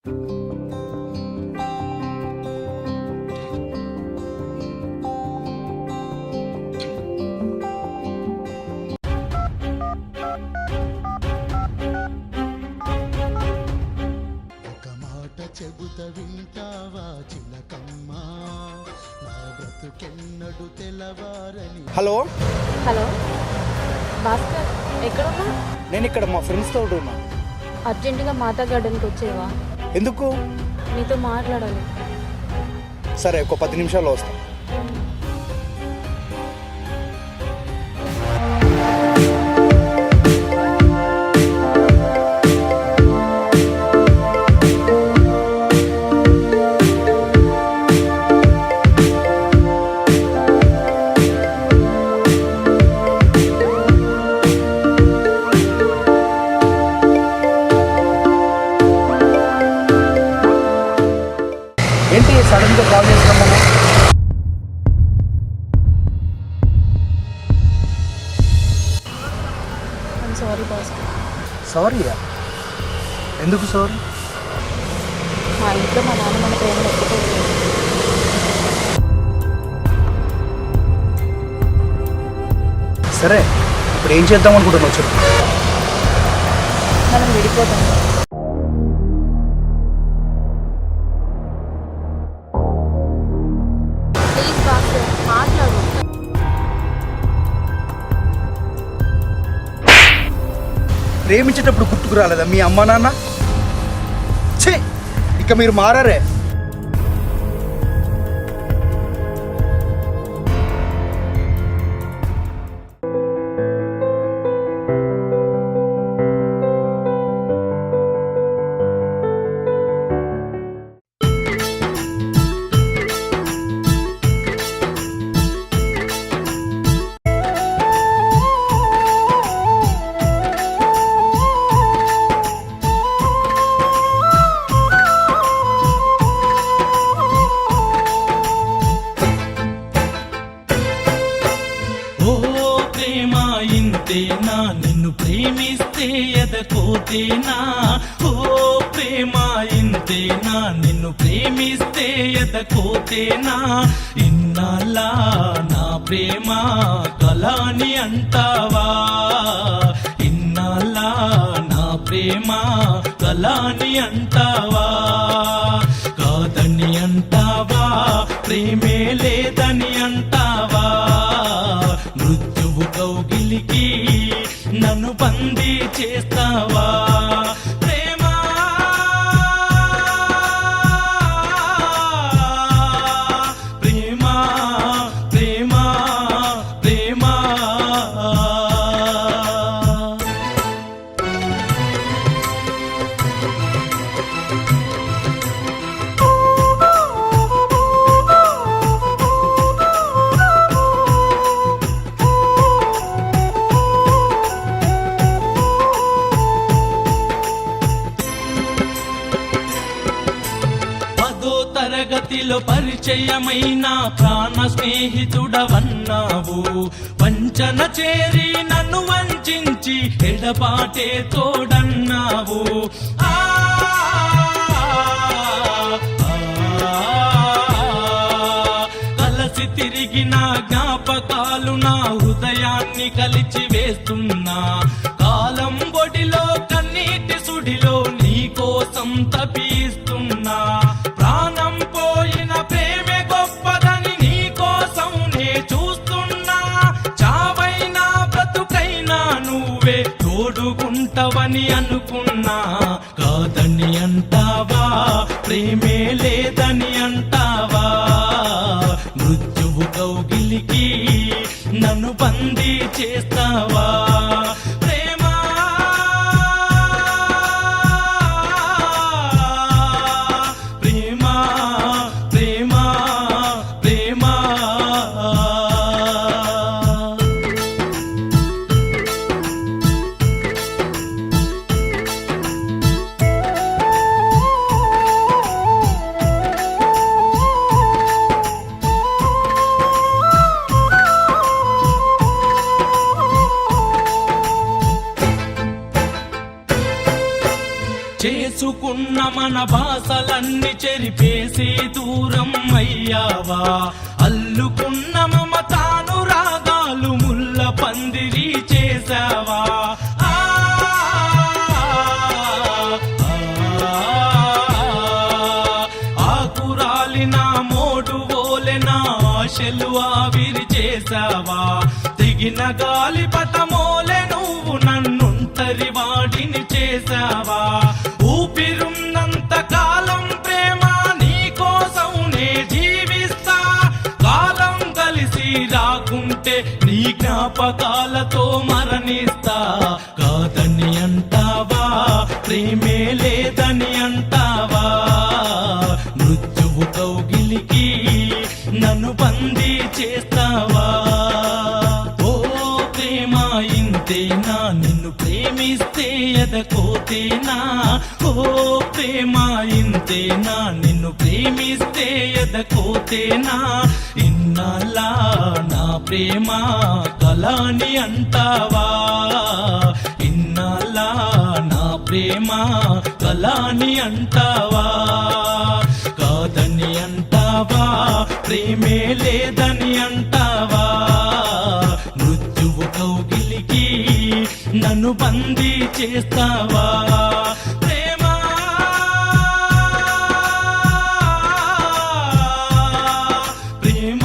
చెబుత వింటావా చిలకమ్మా నా బ్రతుకెన్నడు తెలవారని. Hello hello Bhaskar, ఎక్కడున్నా? నేను ఇక్కడ మా ఫ్రెండ్స్తో ఉన్నా. అర్జెంటుగా మాతా గార్డెన్కి వచ్చేవా? ఎందుకు? నీతో మాట్లాడాలి. సరే, ఒక 10 నిమిషాల్లో వస్తా. ఏంటి సడన్గా కాల్ చేస్తున్నాము? సారీ భాస్కర్. సారీయా? ఎందుకు సారీ? మా ఇంట్లో మా నాన్న మన ప్రేమను ఒప్పుకోలేదు. సరే, ఇప్పుడు ఏం చేద్దాం అనుకుంటున్నావు చెప్పు. మనం విడిపోతాం. ప్లీజ్ భాస్కర్, మాట్లాడు. ప్రేమించేటప్పుడు గుర్తుకు రాలేదా మీ అమ్మ నాన్న? ఛే, ఇక మీరు మారారే. నిన్ను ప్రేమిస్తే ఎదకోతేనా? ఓ ప్రేమ ఇంతేనా? నిన్ను ప్రేమిస్తే ఎదకోతేనా? ఇన్నాళ్ళ నా ప్రేమ కలాని అంటావా? ఇన్నాళ్ళ నా ప్రేమ కలాని అంటావా? కాదని అంటావా? ప్రేమే లేదని అంటావా? మృత్యువు కౌగిలికి నన్ను బందీ చేస్తావా? ప్రేమ ప్రేమ ప్రేమ ప్రేమ. తరగతిలో పరిచయమైన ప్రాణ స్నేహితుడవన్నావు. వంచన చేరి నన్ను వంచించి ఎడబాటే తోడన్నావు. కలసి తిరిగిన జ్ఞాపకాలు నా హృదయాన్ని కలిచి వేస్తున్నా. కాలం బొడిలో కన్నీటి సుడిలో నీ కోసం తపిస్తున్నా. ప్రాణం పోయిన ప్రేమే గొప్పదని నీ కోసం నే చూస్తున్నా. చావైనా బ్రతుకైనా నువ్వే తోడుకుంటావని అనుకున్నా. కాదని అంటావా? ప్రేమే లేదని అంటావా? మృత్యువు కౌగిలికి నన్ను బందీ చేస్తావా? ఉన్న మన భాషలన్నీ చెరిపేసి దూరం అయ్యావా అల్లుకున్న మమతాను రాగాలు ముల్ల పందిరి చేసావా ఆకురాలిన మోడు ఓలెన ఆశలు ఆవిరి చేసావా దిగిన గాలి పటమోలె నువ్వు నన్నుంటరి వాడిని చేసావా ఊపిరున్నంత కాలం ప్రేమ నీ కోసం నే జీవిస్తా కాలం కలిసి రాకుంటే నీ జ్ఞాపకాలతో మరణిస్తా కాదని అంటావా ప్రేమే లేదని అంటావా మృత్యువు కౌగిలికి నన్ను బందీ చేస్తావా ఓ ప్రేమ ఇంతేనా నిన్ను ప్రేమిస్తే ఎదకోతేనా ఓ ప్రేమ ఇంతేనా నిన్ను ప్రేమిస్తే ఎదకోతేనా ఇన్నాళ్ళ నా ప్రేమ కలాని అంటావా ఇన్నాళ్ళ నా ప్రేమ కలాని అంటావా కాదని అంటావా ప్రేమే లేదని అంటావా మృత్యువు కౌగిలికి నన్ను బందీ చేస్తావా ప్రేమ ప్రేమ